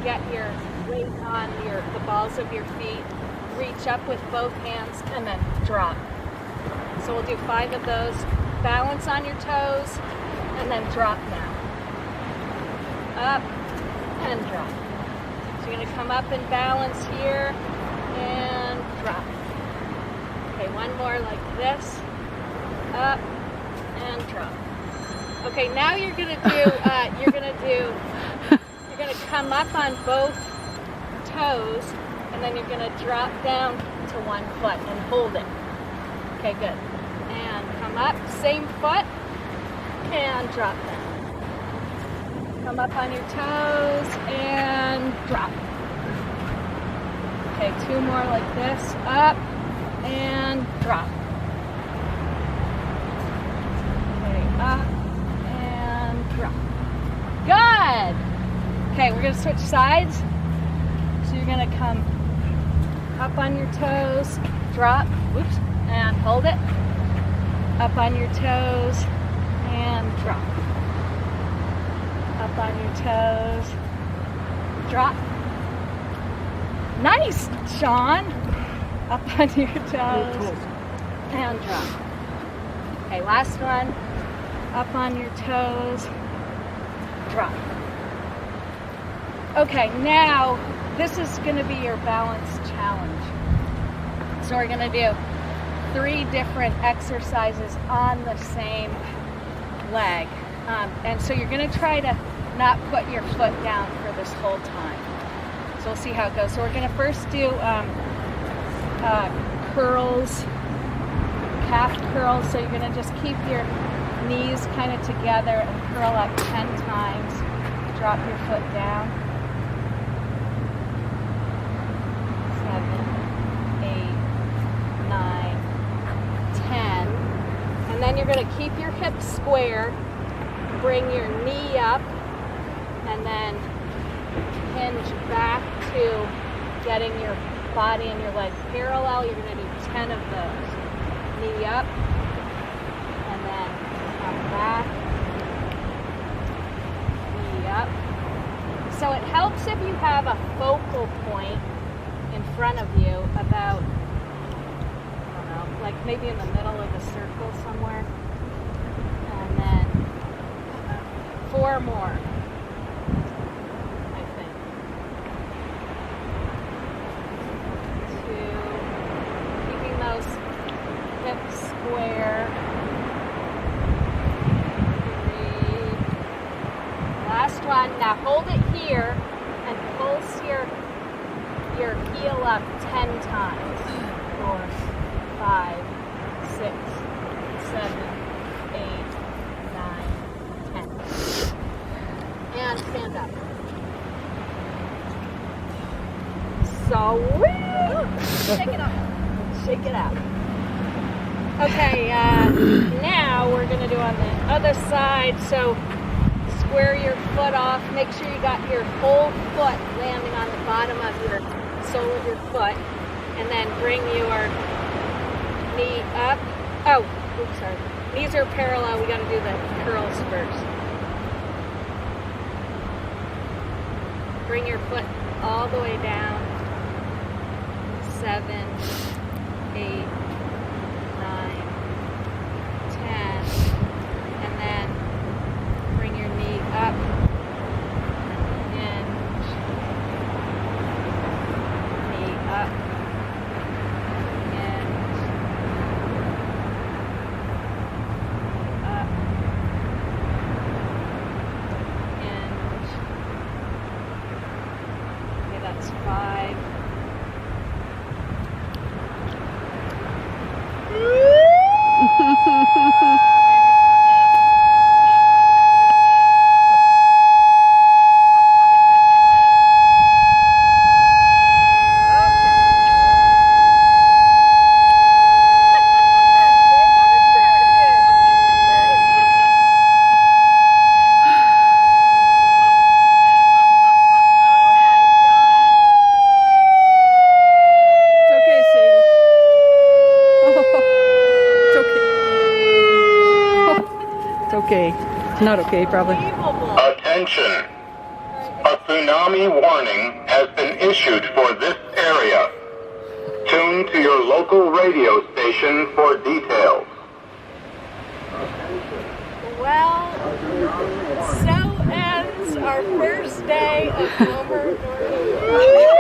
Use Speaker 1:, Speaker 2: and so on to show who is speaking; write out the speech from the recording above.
Speaker 1: get your weight on the balls of your feet. Reach up with both hands and then drop. So we'll do 5 of those. Balance on your toes and then drop now. Up and drop. So you're going to come up and balance here and drop. Okay, one more like this. Up and drop. Okay, now you're going to do you're going to come up on both toes and then you're going to drop down to one foot and hold it. Okay, good. And come up, same foot, and drop down. Come up on your toes and drop. Okay, 2 more like this. Up and drop. Okay, up and drop. Good! Okay, we're going to switch sides. So you're going to come up on your toes, drop, whoops, and hold it. Up on your toes and drop. Up on your toes, drop. Nice, Sean. Up on your toes and drop. Okay, last one. Up on your toes, drop. Okay, now this is going to be your balance challenge. So we're going to do 3 different exercises on the same leg. And so you're going to try to not put your foot down for this whole time. So we'll see how it goes. So we're going to first do curls, calf curls. So you're going to just keep your knees kind of together and curl up 10 times. Drop your foot down. 7, 8, 9, 10. And then you're going to keep your hips square. Bring your knee up and then hinge back to getting your body and your legs parallel. You're going to do 10 of those. Knee up and then come back. Knee up. So it helps if you have a focal point in front of you about, I don't know, like maybe in the middle of the circle somewhere. And then 4 more, I think. 2, keeping those hips square. 3, last one. Now hold it here and pulse your heel up 10 times. 4, 5, 6, 7, 8, 9, 10. And stand up. So, shake it up. Shake it out. Okay, now we're going to do on the other side. So, square your foot off. Make sure you got your whole foot landing on the bottom of your sole of your foot. And then bring your knee up. Oh, oops, sorry. Knees are parallel. We got to do the curls first. Bring your foot all the way down. 7, 8, 9, 10. And then bring your knee up. Hinge. Knee up. Hinge. Up. Hinge. Okay, that's 5.
Speaker 2: Okay. Not okay, probably.
Speaker 3: Attention.
Speaker 2: A tsunami warning has been issued for this area. Tune to your local radio station for details.
Speaker 1: Well, so ends our first day of Homer Norton.